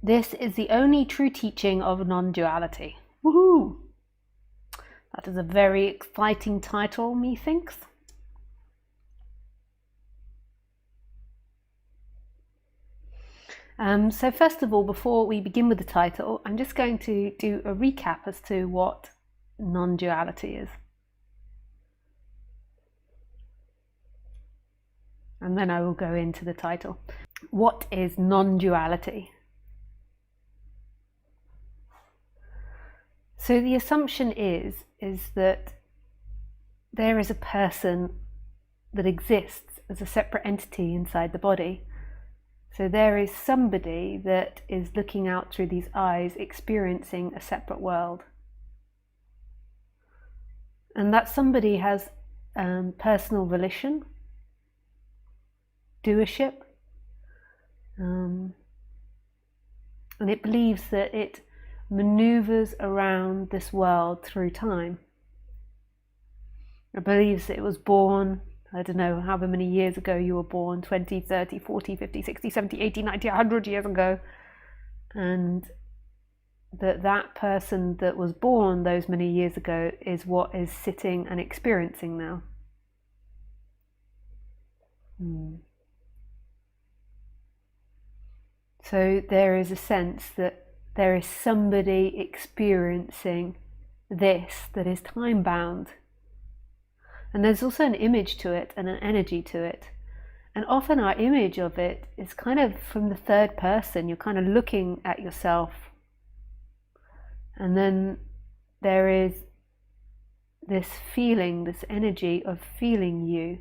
this is the only true teaching of non-duality. Woohoo! That is a very exciting title, methinks. So first of all, before we begin with the title, I'm just going to do a recap as to what non-duality is. And then I will go into the title. What is non-duality? So the assumption is that there is a person that exists as a separate entity inside the body. So there is somebody that is looking out through these eyes, experiencing a separate world. And that somebody has personal volition, doership, and it believes that it maneuvers around this world through time. It believes that it was born, I don't know however many years ago you were born, 20, 30, 40, 50, 60, 70, 80, 90, 100 years ago, and that person that was born those many years ago is what is sitting and experiencing now. So there is a sense that there is somebody experiencing this that is time bound. And there's also an image to it and an energy to it. And often our image of it is kind of from the third person. You're kind of looking at yourself. And then there is this feeling, this energy of feeling you.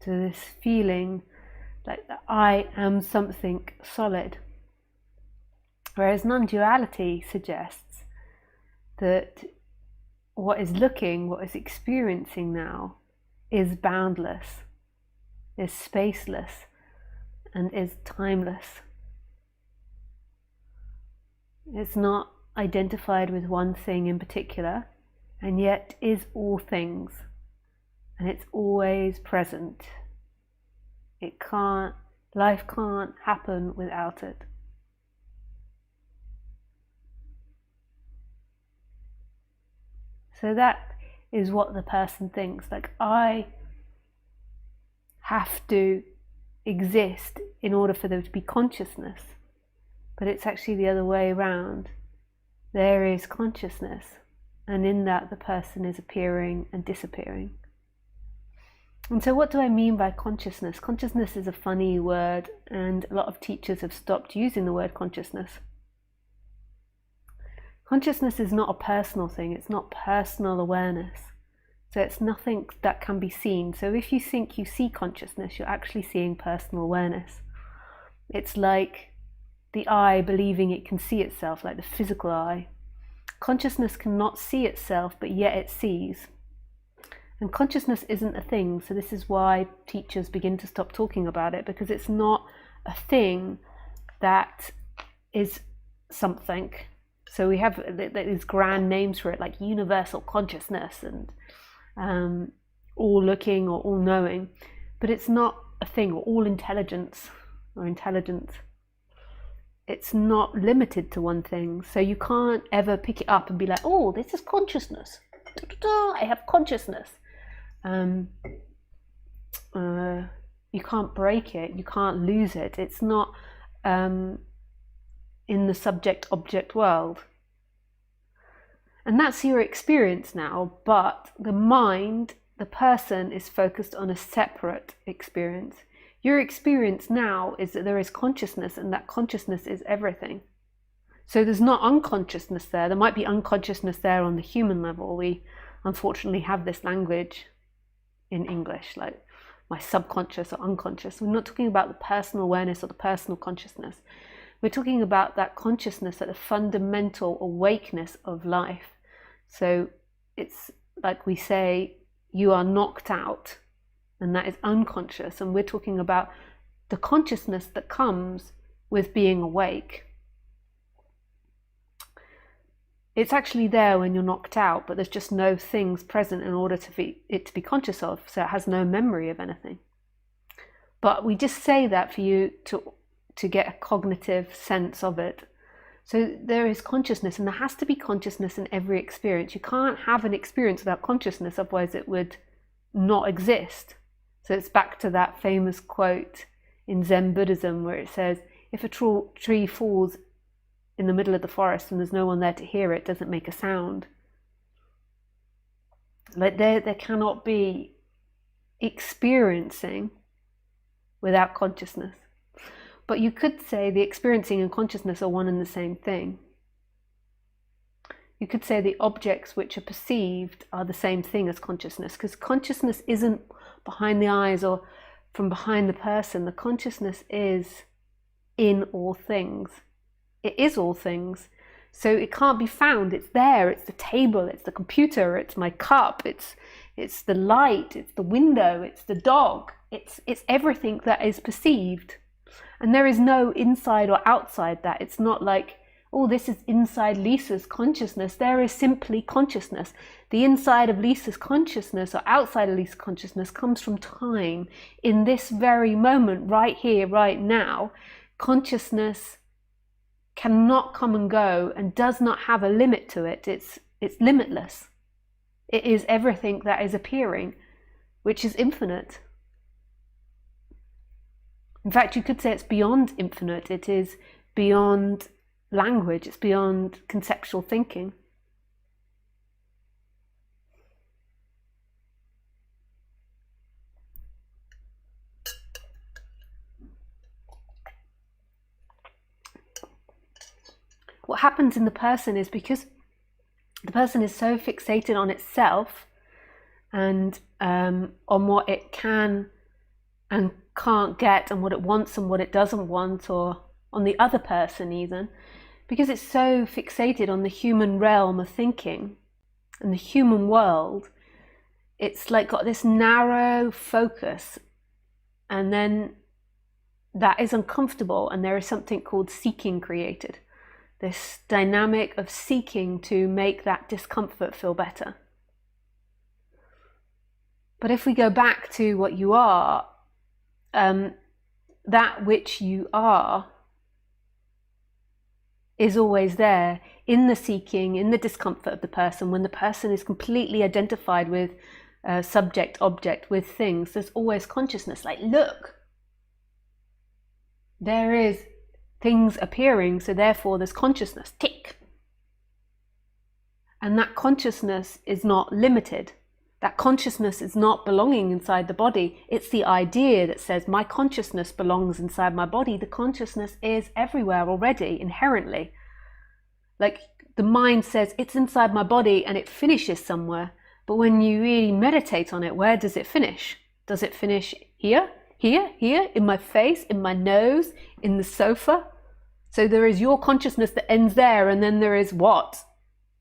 So this feeling like that I am something solid. Whereas non-duality suggests that what is looking, what is experiencing now is boundless, is spaceless, and is timeless. It's not identified with one thing in particular, and yet is all things. And it's always present. Life can't happen without it. So that is what the person thinks. Like, I have to exist in order for there to be consciousness. But it's actually the other way around. There is consciousness, and in that the person is appearing and disappearing. And so what do I mean by consciousness? Consciousness is a funny word, and a lot of teachers have stopped using the word consciousness. Consciousness is not a personal thing, it's not personal awareness. So it's nothing that can be seen. So if you think you see consciousness, you're actually seeing personal awareness. It's like the eye believing it can see itself, like the physical eye. Consciousness cannot see itself, but yet it sees. And consciousness isn't a thing, so this is why teachers begin to stop talking about it, because it's not a thing that is something. So we have these grand names for it, like universal consciousness and all looking or all knowing, but it's not a thing, or all intelligence or intelligence. It's not limited to one thing, so you can't ever pick it up and be like, oh, this is consciousness. I have consciousness. You can't break it, you can't lose it. It's not in the subject-object world. And that's your experience now, but the mind, the person, is focused on a separate experience. Your experience now is that there is consciousness, and that consciousness is everything. So there's not unconsciousness there. There might be unconsciousness there on the human level. We unfortunately have this language in English, like my subconscious or unconscious. We're not talking about the personal awareness or the personal consciousness. We're talking about that consciousness at the fundamental awakeness of life. So it's like we say, you are knocked out, and that is unconscious. And we're talking about the consciousness that comes with being awake. It's actually there when you're knocked out, but there's just no things present in order to it to be conscious of, so it has no memory of anything. But we just say that for you to get a cognitive sense of it. So there is consciousness, and there has to be consciousness in every experience. You can't have an experience without consciousness, otherwise it would not exist. So it's back to that famous quote in Zen Buddhism where it says, if a tree falls in the middle of the forest and there's no one there to hear it, doesn't make a sound. Like there cannot be experiencing without consciousness. But you could say the experiencing and consciousness are one and the same thing. You could say the objects which are perceived are the same thing as consciousness, because consciousness isn't behind the eyes or from behind the person. The consciousness is in all things. It is all things. So it can't be found. It's there. It's the table. It's the computer. It's my cup. It's the light. It's the window. It's the dog. It's everything that is perceived. And there is no inside or outside that. It's not like, oh, this is inside Lisa's consciousness. There is simply consciousness. The inside of Lisa's consciousness or outside of Lisa's consciousness comes from time. In this very moment, right here, right now, consciousness cannot come and go and does not have a limit to it. It's limitless. It is everything that is appearing, which is infinite. In fact, you could say it's beyond infinite. It is beyond language. It's beyond conceptual thinking. What happens in the person is because the person is so fixated on itself and on what it can and can't get and what it wants and what it doesn't want, or on the other person even, because it's so fixated on the human realm of thinking and the human world, it's like got this narrow focus, and then that is uncomfortable, and there is something called seeking created. This dynamic of seeking to make that discomfort feel better. But if we go back to what you are, that which you are is always there in the seeking, in the discomfort of the person. When the person is completely identified with subject, object, with things, there's always consciousness. Like, look, there is things appearing, so therefore there's consciousness. Tick. And that consciousness is not limited. That consciousness is not belonging inside the body. It's the idea that says my consciousness belongs inside my body. The consciousness is everywhere already, inherently. Like the mind says it's inside my body and it finishes somewhere. But when you really meditate on it, where does it finish? Does it finish here, here, here, in my face, in my nose, in the sofa? So there is your consciousness that ends there, and then there is what?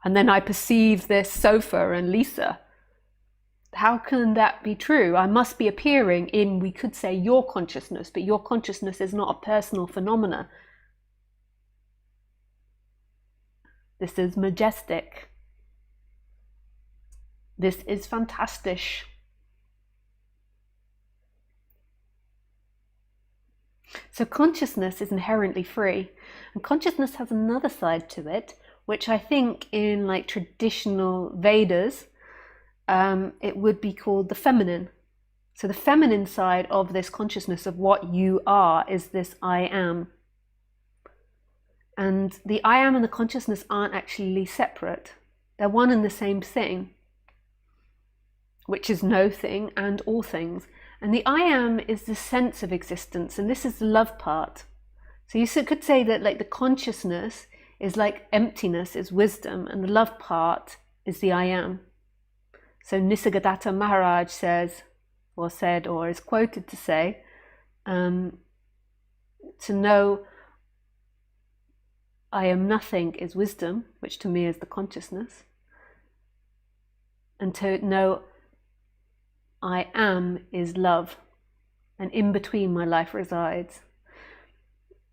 And then I perceive this sofa and Lisa. How can that be true? I must be appearing in, we could say, your consciousness, but your consciousness is not a personal phenomena. This is majestic. This is fantastic. So consciousness is inherently free, and consciousness has another side to it, which I think in like traditional Vedas, it would be called the feminine. So the feminine side of this consciousness of what you are is this I am. And the I am and the consciousness aren't actually separate. They're one and the same thing, which is no thing and all things. And the I am is the sense of existence, and this is the love part. So you could say that like the consciousness is like emptiness, is wisdom, and the love part is the I am. So Nisargadatta Maharaj says, or said, or is quoted to say, to know I am nothing is wisdom, which to me is the consciousness. And to know I am is love, and in between my life resides.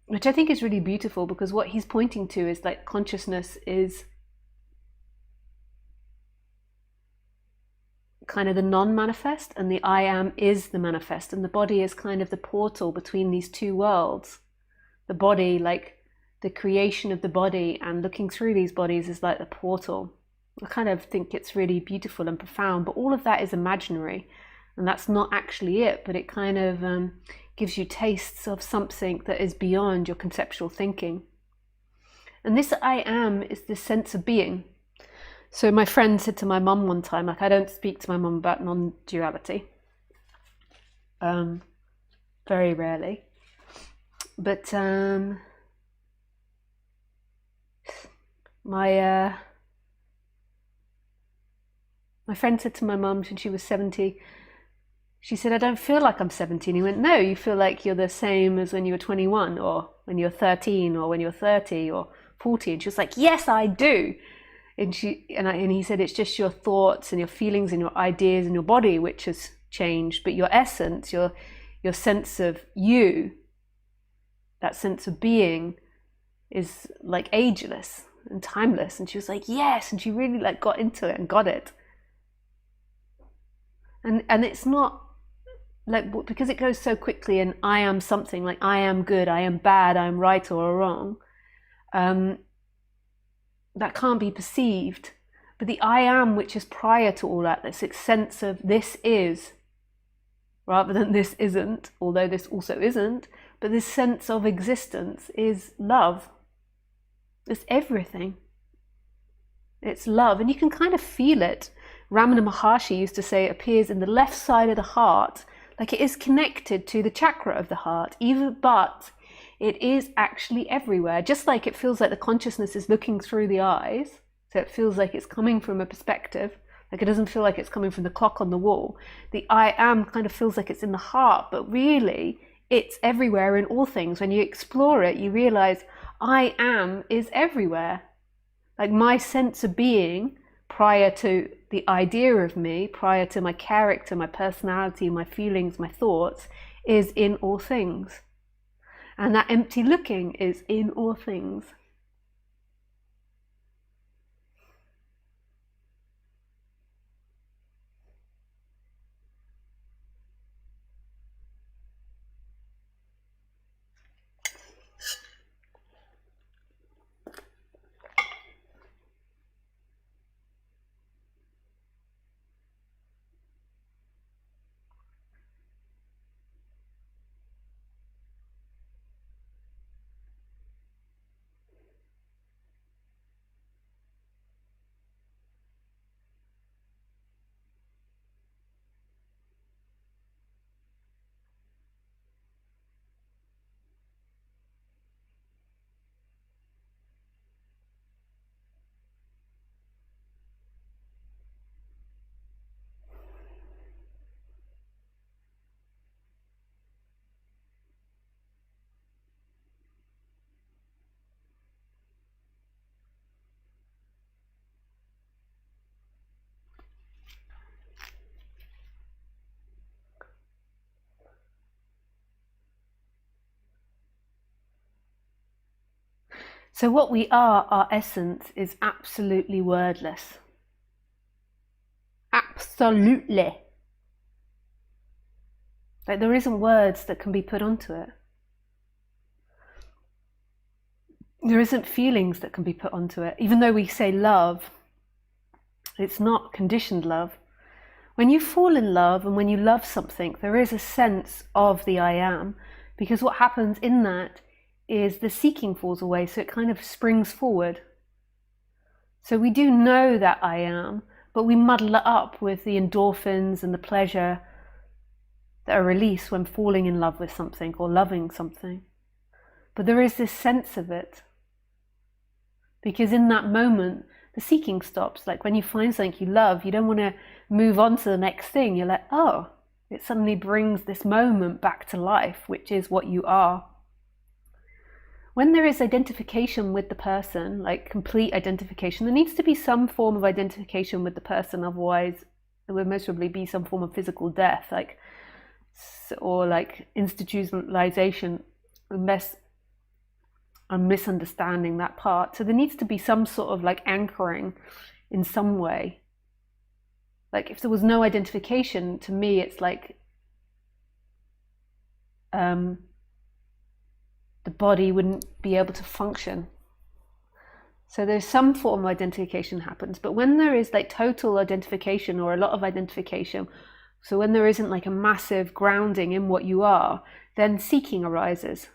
Which I think is really beautiful, because what he's pointing to is like consciousness is kind of the non-manifest, and the I am is the manifest, and the body is kind of the portal between these two worlds. The body, like the creation of the body and looking through these bodies, is like the portal. I kind of think it's really beautiful and profound, but all of that is imaginary, and that's not actually it, but it kind of gives you tastes of something that is beyond your conceptual thinking. And this I am is this sense of being. So my friend said to my mum one time, like, I don't speak to my mum about non-duality, very rarely, but my friend said to my mum when she was 70, she said, I don't feel like I'm 70. And he went, no, you feel like you're the same as when you were 21, or when you were 13, or when you were 30, or 40. And she was like, yes, I do. And he said, it's just your thoughts and your feelings and your ideas and your body which has changed, but your essence, your sense of you, that sense of being, is like ageless and timeless. And she was like, yes, and she really like got into it and got it. And it's not like, because it goes so quickly, and I am something, like I am good, I am bad, I am right or wrong, that can't be perceived. But the I am, which is prior to all that, this sense of this is, rather than this isn't, although this also isn't, but this sense of existence is love. It's everything. It's love, and you can kind of feel it. Ramana Maharshi used to say it appears in the left side of the heart, like it is connected to the chakra of the heart, but it is actually everywhere. Just like it feels like the consciousness is looking through the eyes, so it feels like it's coming from a perspective, like it doesn't feel like it's coming from the clock on the wall. The I am kind of feels like it's in the heart, but really it's everywhere in all things. When you explore it, you realize I am is everywhere. Like my sense of being, prior to the idea of me, prior to my character, my personality, my feelings, my thoughts, is in all things. And that empty looking is in all things. So what we are, our essence, is absolutely wordless. Absolutely. Like there isn't words that can be put onto it. There isn't feelings that can be put onto it. Even though we say love, it's not conditioned love. When you fall in love and when you love something, there is a sense of the I am, because what happens in that is the seeking falls away, so it kind of springs forward. So we do know that I am, but we muddle it up with the endorphins and the pleasure that are released when falling in love with something or loving something. But there is this sense of it, because in that moment the seeking stops. Like when you find something you love, you don't want to move on to the next thing. You're like, oh, it suddenly brings this moment back to life, which is what you are. When there is identification with the person, like complete identification, there needs to be some form of identification with the person, otherwise there would most probably be some form of physical death, like, or like institutionalization, unless I'm misunderstanding that part. So there needs to be some sort of like anchoring in some way. Like if there was no identification, to me it's like the body wouldn't be able to function. So there's some form of identification happens, but when there is like total identification or a lot of identification, so when there isn't like a massive grounding in what you are, then seeking arises.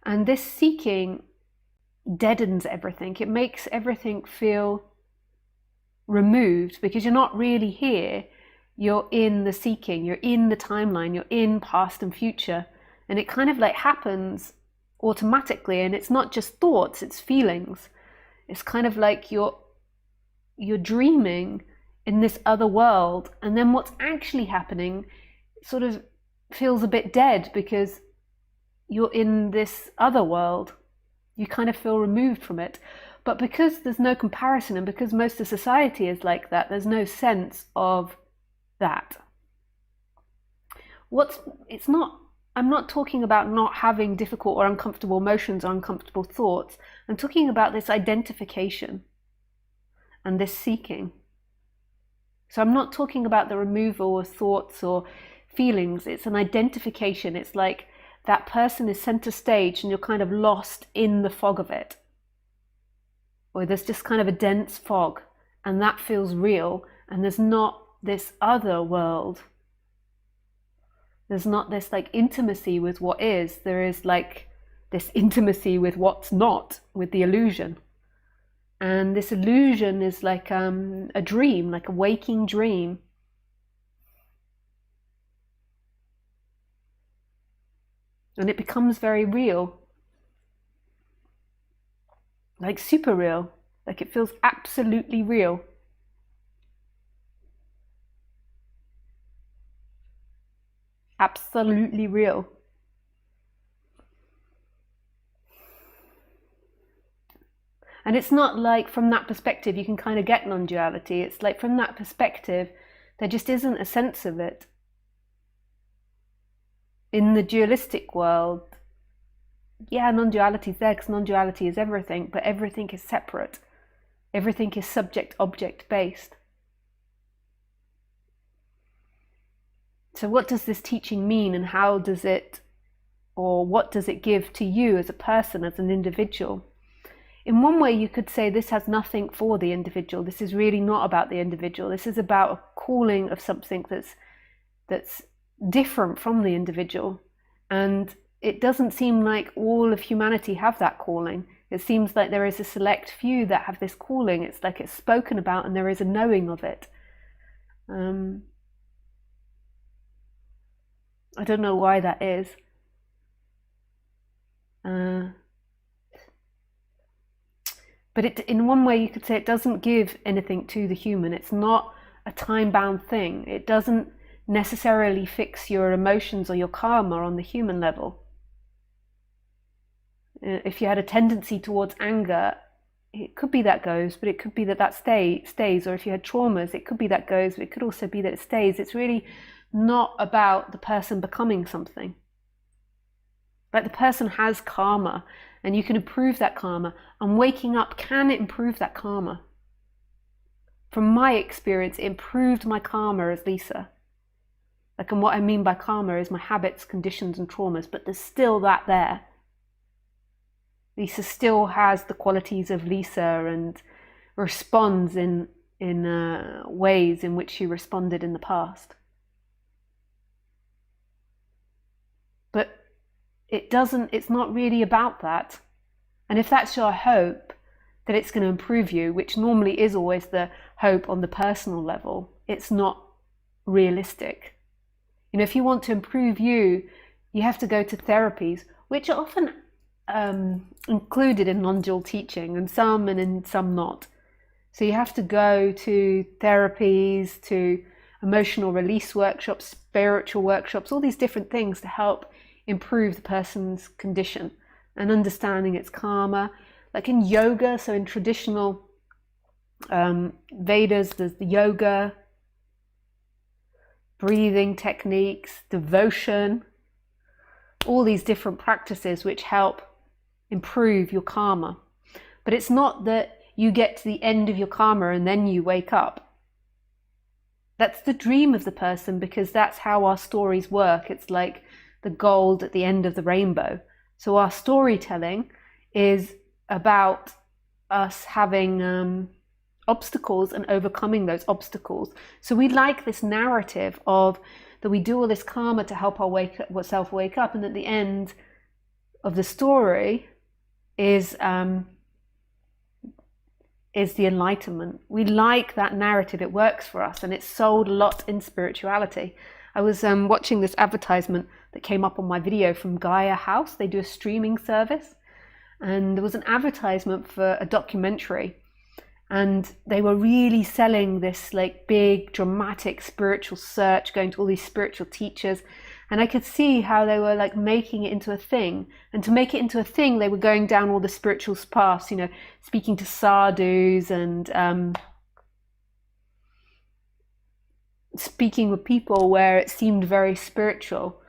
And this seeking deadens everything. It makes everything feel removed because you're not really here. You're in the seeking, you're in the timeline, you're in past and future. And it kind of like happens automatically, and it's not just thoughts, it's feelings. It's kind of like you're dreaming in this other world, and then what's actually happening sort of feels a bit dead because you're in this other world. You kind of feel removed from it. But because there's no comparison, and because most of society is like that, there's no sense of that. I'm not talking about not having difficult or uncomfortable emotions or uncomfortable thoughts. I'm talking about this identification and this seeking. So I'm not talking about the removal of thoughts or feelings. It's an identification. It's like that person is center stage and you're kind of lost in the fog of it. Or there's just kind of a dense fog, and that feels real, and there's not this other world. There's not this like intimacy with what is. There is like this intimacy with what's not, with the illusion. And this illusion is like a dream, like a waking dream. And it becomes very real. Like super real. Like it feels absolutely real. Absolutely real. And it's not like from that perspective you can kind of get non-duality. It's like from that perspective there just isn't a sense of it. In the dualistic world, yeah, non-duality is there because non-duality is everything, but everything is separate. Everything is subject-object based. So what does this teaching mean, and how does it, or what does it give to you as a person, as an individual? In one way you could say this has nothing for the individual. This is really not about the individual. This is about a calling of something that's different from the individual. And it doesn't seem like all of humanity have that calling. It seems like there is a select few that have this calling. It's like it's spoken about and there is a knowing of it. I don't know why that is. But in one way you could say it doesn't give anything to the human. It's not a time-bound thing. It doesn't necessarily fix your emotions or your karma on the human level. If you had a tendency towards anger, it could be that goes, but it could be that stays. Or if you had traumas, it could be that goes, but it could also be that it stays. It's really not about the person becoming something. Like the person has karma, and you can improve that karma, and waking up can improve that karma. From my experience, it improved my karma as Lisa. Like, and what I mean by karma is my habits, conditions, and traumas, but there's still that there. Lisa still has the qualities of Lisa and responds in ways in which she responded in the past. But it's not really about that. And if that's your hope, that it's going to improve you, which normally is always the hope on the personal level, it's not realistic. You know, if you want to improve you, you have to go to therapies, which are often included in non-dual teaching, and in some not. So you have to go to therapies, to emotional release workshops, spiritual workshops, all these different things to help improve the person's condition and understanding its karma. Like in yoga, so in traditional Vedas, there's the yoga, breathing techniques, devotion, all these different practices which help improve your karma. But it's not that you get to the end of your karma and then you wake up. That's the dream of the person, because that's how our stories work. It's like the gold at the end of the rainbow. So our storytelling is about us having obstacles and overcoming those obstacles. So we like this narrative of that we do all this karma to help ourself wake up, and at the end of the story is the enlightenment. We like that narrative. It works for us, and it's sold a lot in spirituality. I was watching this advertisement that came up on my video from Gaia House. They do a streaming service, and there was an advertisement for a documentary, and they were really selling this like big dramatic spiritual search, going to all these spiritual teachers, and I could see how they were like making it into a thing. And to make it into a thing, they were going down all the spiritual paths, you know, speaking to sadhus and speaking with people where it seemed very spiritual,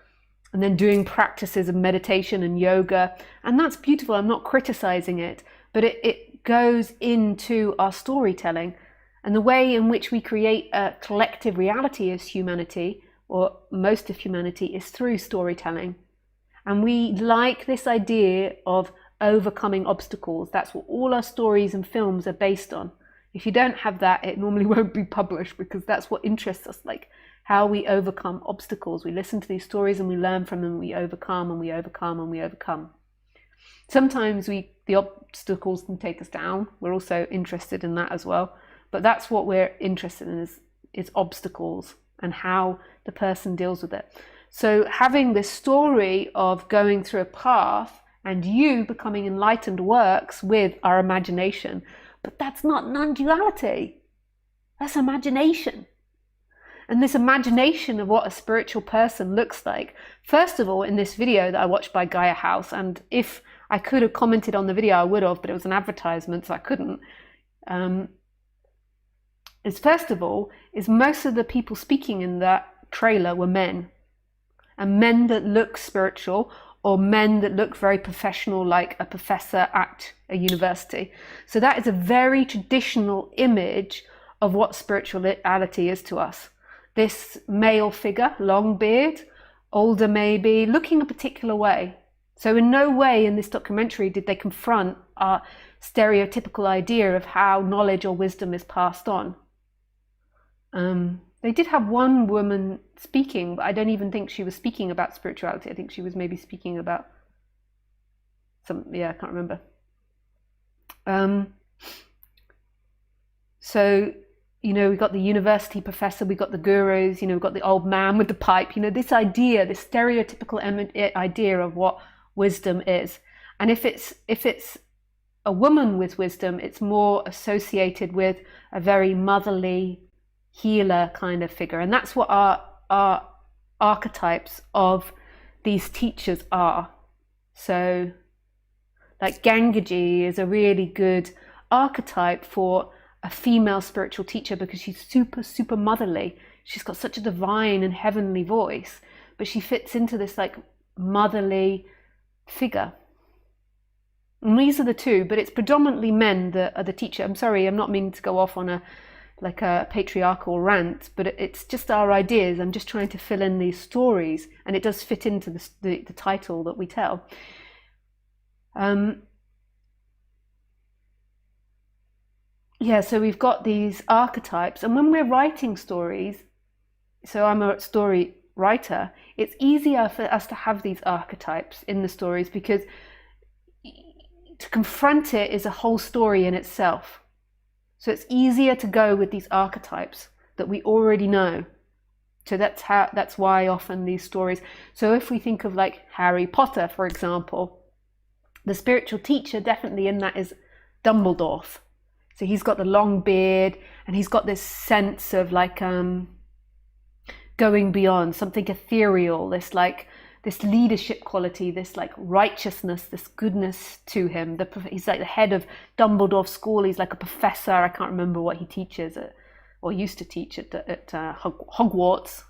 and then doing practices of meditation and yoga. And that's beautiful. I'm not criticizing it, but it goes into our storytelling and the way in which we create a collective reality as humanity, or most of humanity, is through storytelling. And we like this idea of overcoming obstacles. That's what all our stories and films are based on. If you don't have that, it normally won't be published, because that's what interests us, like how we overcome obstacles. We listen to these stories and we learn from them, we overcome and we overcome and we overcome. Sometimes the obstacles can take us down. We're also interested in that as well. But that's what we're interested in, is obstacles and how the person deals with it. So having this story of going through a path and you becoming enlightened works with our imagination. But that's not non-duality. That's imagination. And this imagination of what a spiritual person looks like, first of all, in this video that I watched by Gaia House, and if I could have commented on the video, I would have, but it was an advertisement, so I couldn't. First of all, most of the people speaking in that trailer were men, and men that look spiritual, or men that look very professional, like a professor at a university. So that is a very traditional image of what spirituality is to us. This male figure, long beard, older maybe, looking a particular way. So in no way in this documentary did they confront our stereotypical idea of how knowledge or wisdom is passed on. They did have one woman speaking, but I don't even think she was speaking about spirituality. I think she was maybe speaking about I can't remember. So, you know, we've got the university professor, we've got the gurus, you know, we've got the old man with the pipe, you know, this idea, this stereotypical idea of what wisdom is. And if it's a woman with wisdom, it's more associated with a very motherly, healer kind of figure. And that's what our archetypes of these teachers are. So like Gangaji is a really good archetype for a female spiritual teacher, because she's super motherly. She's got such a divine and heavenly voice, but she fits into this like motherly figure. And these are the two, but it's predominantly men that are the teacher. I'm sorry, I'm not meaning to go off on a patriarchal rant, but it's just our ideas. I'm just trying to fill in these stories, and it does fit into the title that we tell. So we've got these archetypes, and when we're writing stories, so I'm a story writer, it's easier for us to have these archetypes in the stories, because to confront it is a whole story in itself. So it's easier to go with these archetypes that we already know. So that's why often these stories. So if we think of like Harry Potter, for example, the spiritual teacher definitely in that is Dumbledore. So he's got the long beard, and he's got this sense of like going beyond, something ethereal, this leadership quality, this like righteousness, this goodness to him. He's like the head of Dumbledore School. He's like a professor. I can't remember what he teaches or used to teach at Hogwarts.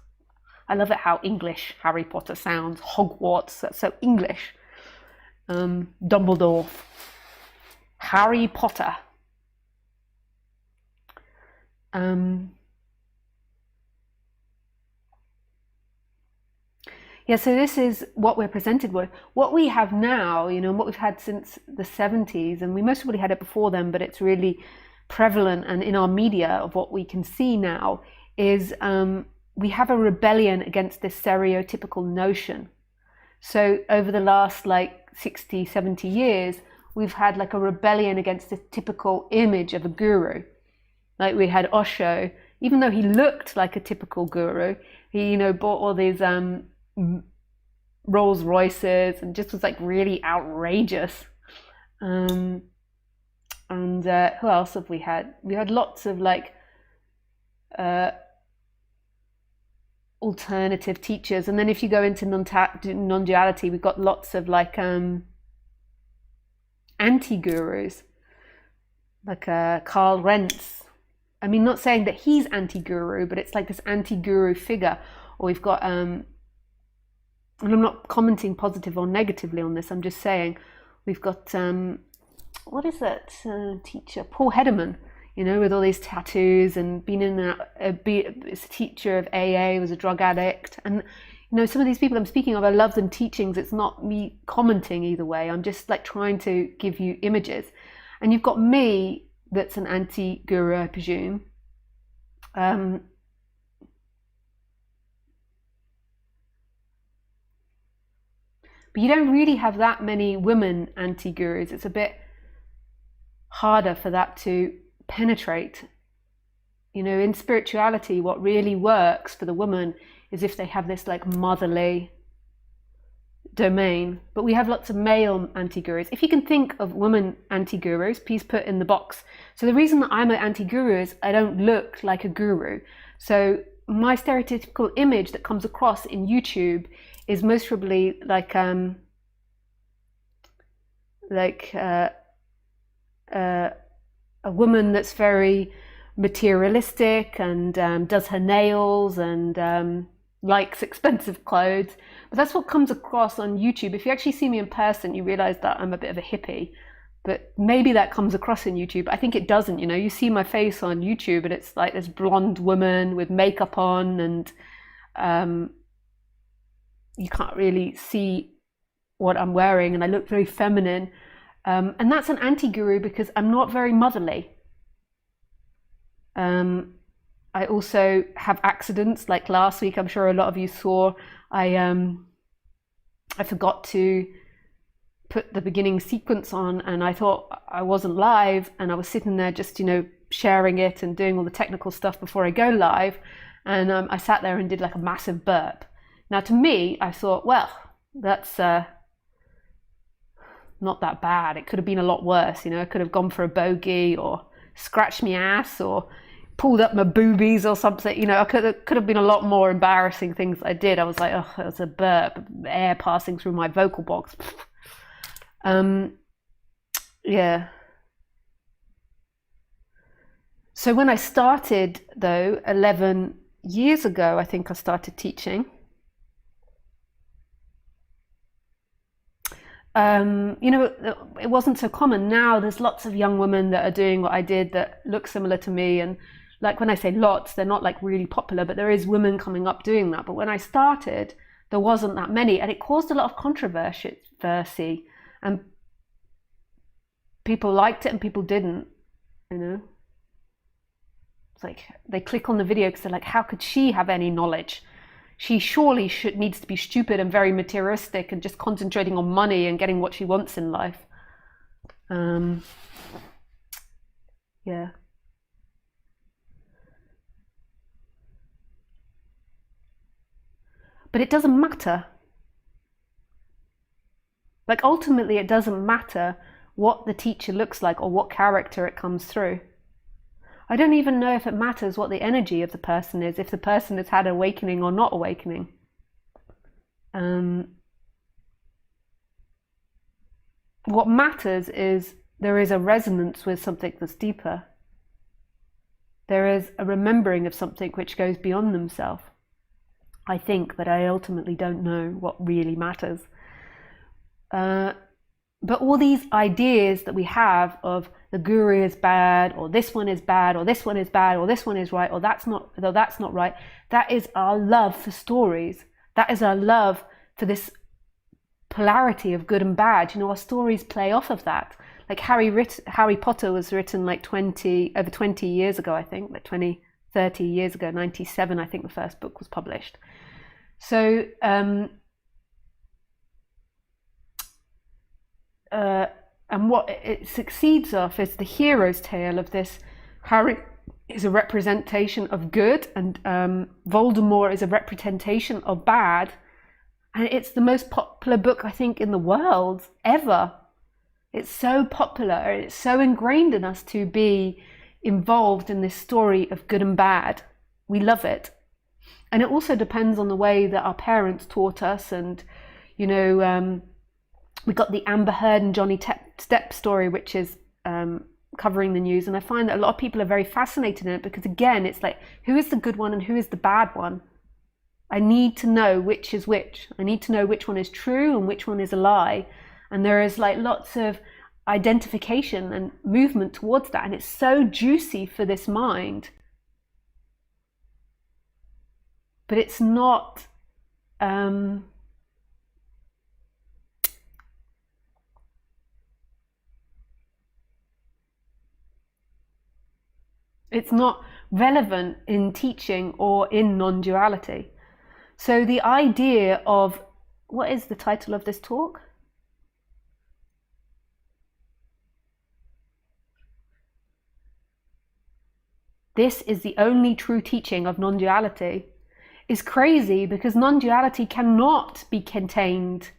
I love it how English Harry Potter sounds. Hogwarts, that's so English. Dumbledore. Harry Potter. Yeah, so this is what we're presented with. What we have now, you know, and what we've had since the 70s, and we most probably had it before then, but it's really prevalent and in our media of what we can see now is we have a rebellion against this stereotypical notion. So over the last like 60, 70 years, we've had like a rebellion against the typical image of a guru. Like we had Osho, even though he looked like a typical guru, he, you know, bought all these Rolls Royces and just was like really outrageous. And who else have we had? We had lots of like alternative teachers, and then if you go into non-duality, we've got lots of like anti-gurus, like Carl Rentz. I mean, not saying that he's anti-guru, but it's like this anti-guru figure. Or we've got and I'm not commenting positive or negatively on this, I'm just saying we've got what is that teacher, Paul Hederman, you know, with all these tattoos and been in is a teacher of AA, was a drug addict. And, you know, some of these people I'm speaking of, I love them teachings. It's not me commenting either way. I'm just like trying to give you images. And you've got me, that's an anti-guru, I presume. But you don't really have that many women anti-gurus. It's a bit harder for that to penetrate. You know, in spirituality, what really works for the woman is if they have this like motherly domain. But we have lots of male anti-gurus. If you can think of women anti-gurus, please put in the box. So the reason that I'm an anti-guru is I don't look like a guru. So my stereotypical image that comes across in YouTube is most probably like a woman that's very materialistic and does her nails and likes expensive clothes. But that's what comes across on YouTube. If you actually see me in person, you realize that I'm a bit of a hippie. But maybe that comes across in YouTube. I think it doesn't, you know. You see my face on YouTube and it's like this blonde woman with makeup on, and you can't really see what I'm wearing, and I look very feminine. And that's an anti-guru because I'm not very motherly. I also have accidents, like last week, I'm sure a lot of you saw, I forgot to put the beginning sequence on, and I thought I wasn't live, and I was sitting there just, you know, sharing it and doing all the technical stuff before I go live, and I sat there and did like a massive burp. Now to me, I thought, well, that's not that bad. It could have been a lot worse, you know. I could have gone for a bogey or scratched my ass or pulled up my boobies or something, you know. I could have been a lot more embarrassing things I did. I was like, oh, it was a burp, air passing through my vocal box. Yeah. So when I started, though, 11 years ago, I think I started teaching. You know, it wasn't so common. Now there's lots of young women that are doing what I did that look similar to me, and like when I say lots, they're not like really popular, but there is women coming up doing that. But when I started, there wasn't that many, and it caused a lot of controversy, and people liked it and people didn't, you know. It's like they click on the video because they're like, how could she have any knowledge? She surely needs to be stupid and very materialistic and just concentrating on money and getting what she wants in life. Yeah. But it doesn't matter. Like ultimately, it doesn't matter what the teacher looks like or what character it comes through. I don't even know if it matters what the energy of the person is, if the person has had awakening or not awakening. What matters is there is a resonance with something that's deeper. There is a remembering of something which goes beyond themselves. I think, but I ultimately don't know what really matters. But all these ideas that we have of the guru is bad, or this one is bad, or this one is bad, or this one is right, or that's not right, that is our love for stories. That is our love for this polarity of good and bad. You know, our stories play off of that. Like Harry Potter was written like over 20 years ago, I think, like 20, 30 years ago, 97, I think the first book was published. So, and what it succeeds off is the hero's tale of this. Harry is a representation of good, and Voldemort is a representation of bad. And it's the most popular book, I think, in the world ever. It's so popular, it's so ingrained in us to be involved in this story of good and bad. We love it. And it also depends on the way that our parents taught us. And, you know, we got the Amber Heard and Johnny Depp story, which is covering the news. And I find that a lot of people are very fascinated in it because, again, it's like, who is the good one and who is the bad one? I need to know which is which. I need to know which one is true and which one is a lie. And there is like lots of identification and movement towards that. And it's so juicy for this mind. But it's not, it's not relevant in teaching or in non-duality. So the idea of, what is the title of this talk? This is the only true teaching of non-duality, is crazy, because non-duality cannot be contained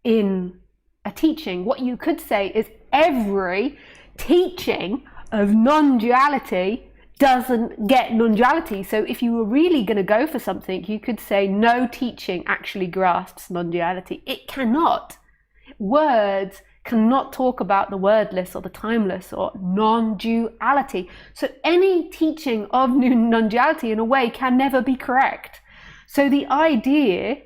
in a teaching. What you could say is every teaching of non-duality doesn't get non-duality. So if you were really going to go for something, you could say no teaching actually grasps non-duality. It cannot. Words cannot talk about the wordless or the timeless or non-duality. So any teaching of non-duality in a way can never be correct. So the idea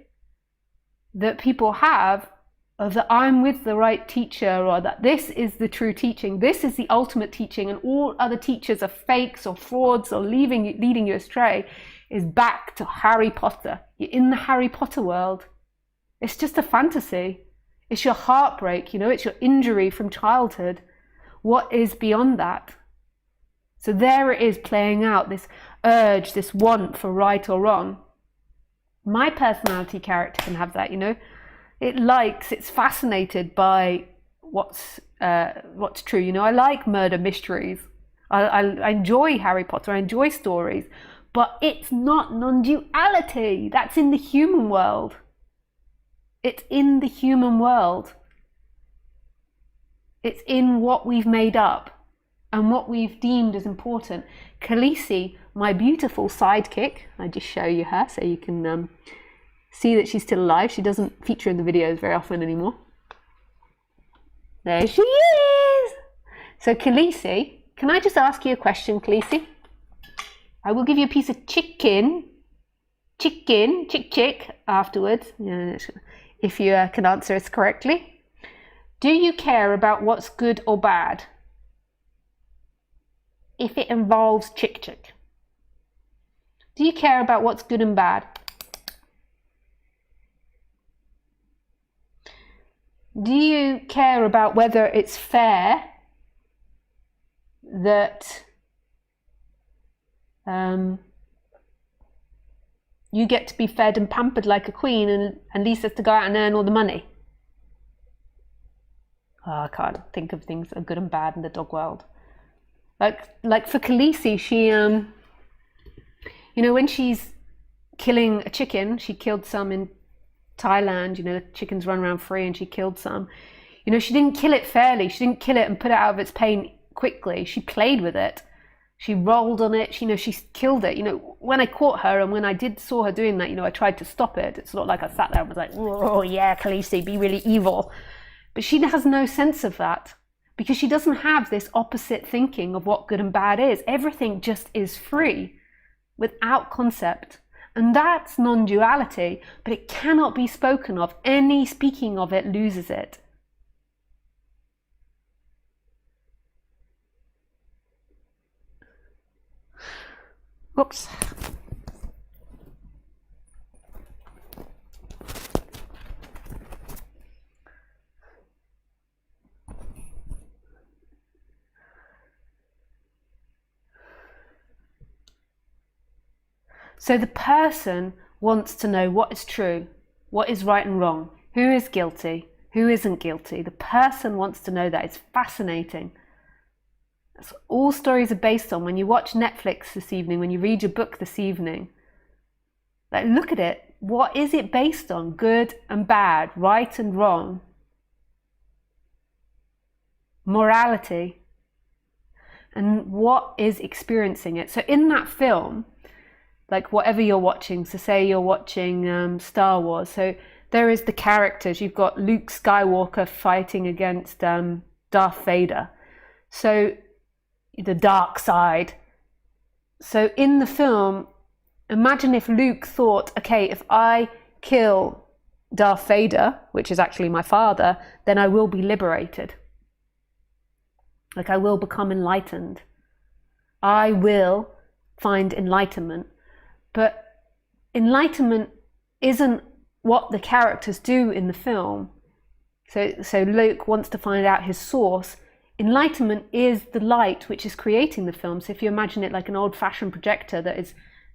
that people have of that I'm with the right teacher, or that this is the true teaching, this is the ultimate teaching, and all other teachers are fakes or frauds or leading you astray, is back to Harry Potter. You're in the Harry Potter world. It's just a fantasy. It's your heartbreak, you know, it's your injury from childhood. What is beyond that? So there it is, playing out this urge, this want for right or wrong. My personality character can have that, you know. It's fascinated by what's true. You know, I like murder mysteries. I enjoy Harry Potter, I enjoy stories, but it's not non-duality. That's in the human world. It's in the human world. It's in what we've made up and what we've deemed as important. Khaleesi, my beautiful sidekick, I just show you her so you can see that she's still alive. She doesn't feature in the videos very often anymore. There she is. So Khaleesi, can I just ask you a question, Khaleesi? I will give you a piece of chick afterwards, if you can answer this correctly. Do you care about what's good or bad if it involves chick? Do you care about what's good and bad? Do you care about whether it's fair that you get to be fed and pampered like a queen, and Lisa's to go out and earn all the money? Oh, I can't think of things that are good and bad in the dog world. Like for Khaleesi, she you know, when she's killing a chicken, she killed some in Thailand, you know, the chickens run around free, and she killed some. You know, she didn't kill it fairly. She didn't kill it and put it out of its pain quickly. She played with it. She rolled on it. You know, she killed it. You know, when I caught her and when I saw her doing that, you know, I tried to stop it. It's not like I sat there and was like, oh yeah, Khaleesi, be really evil. But she has no sense of that, because she doesn't have this opposite thinking of what good and bad is. Everything just is free without concept. And that's non-duality, but it cannot be spoken of. Any speaking of it loses it. Whoops. So the person wants to know what is true, what is right and wrong, who is guilty, who isn't guilty. The person wants to know that. It's fascinating. That's what all stories are based on. When you watch Netflix this evening, when you read your book this evening, like, look at it. What is it based on? Good and bad, right and wrong, morality, and what is experiencing it. So in that film, like whatever you're watching, so say you're watching Star Wars, so there is the characters. You've got Luke Skywalker fighting against Darth Vader, so the dark side. So in the film, imagine if Luke thought, okay, if I kill Darth Vader, which is actually my father, then I will be liberated. Like, I will become enlightened. I will find enlightenment. But enlightenment isn't what the characters do in the film. So Luke wants to find out his source. Enlightenment is the light which is creating the film. So if you imagine it like an old-fashioned projector that is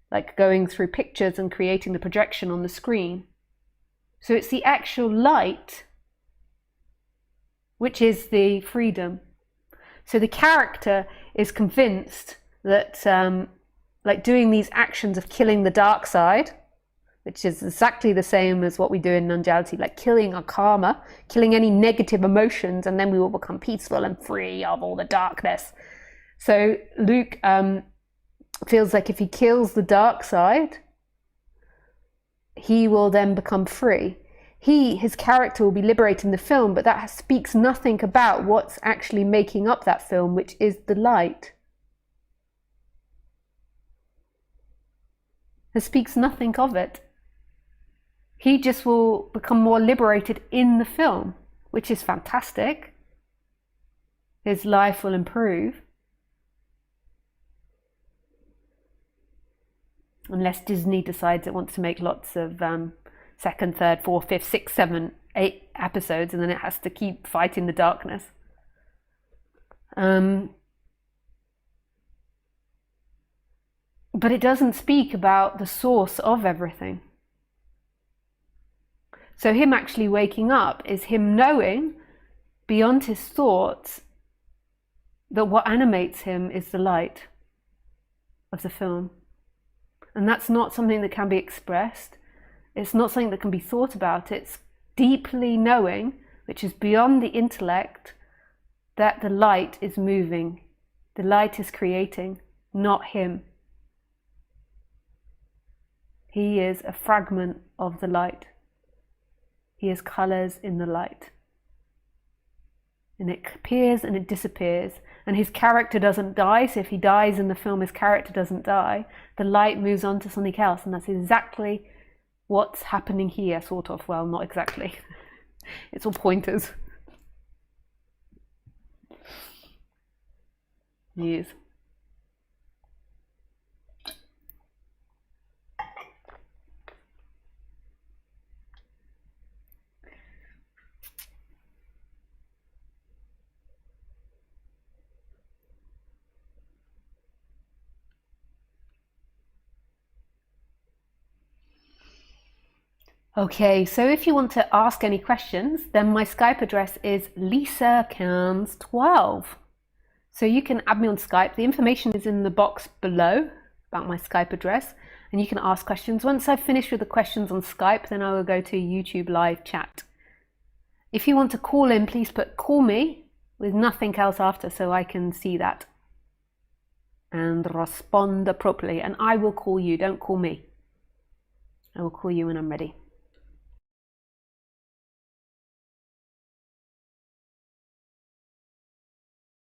like going through pictures and creating the projection on the screen. So it's the actual light which is the freedom. So the character is convinced that like doing these actions of killing the dark side, which is exactly the same as what we do in Nonduality, like killing our karma, killing any negative emotions, and then we will become peaceful and free of all the darkness. So Luke feels like if he kills the dark side, he will then become free. His character will be liberating the film, but that speaks nothing about what's actually making up that film, which is the light. It speaks nothing of it. He just will become more liberated in the film, which is fantastic. His life will improve. Unless Disney decides it wants to make lots of second, third, fourth, fifth, sixth, seven, 8 episodes, and then it has to keep fighting the darkness. But it doesn't speak about the source of everything. So him actually waking up is him knowing beyond his thoughts that what animates him is the light of the film. And that's not something that can be expressed. It's not something that can be thought about. It's deeply knowing, which is beyond the intellect, that the light is moving. The light is creating, not him. He is a fragment of the light. He is colours in the light. And it appears and it disappears. And his character doesn't die. So if he dies in the film, his character doesn't die. The light moves on to something else. And that's exactly what's happening here, sort of. Well, not exactly. It's all pointers. Yes. Okay, so if you want to ask any questions, then my Skype address is Lisa Cairns 12. So you can add me on Skype. The information is in the box below about my Skype address, and you can ask questions. Once I've finished with the questions on Skype, then I will go to YouTube live chat. If you want to call in, please put call me with nothing else after so I can see that and respond appropriately. And I will call you, don't call me. I will call you when I'm ready.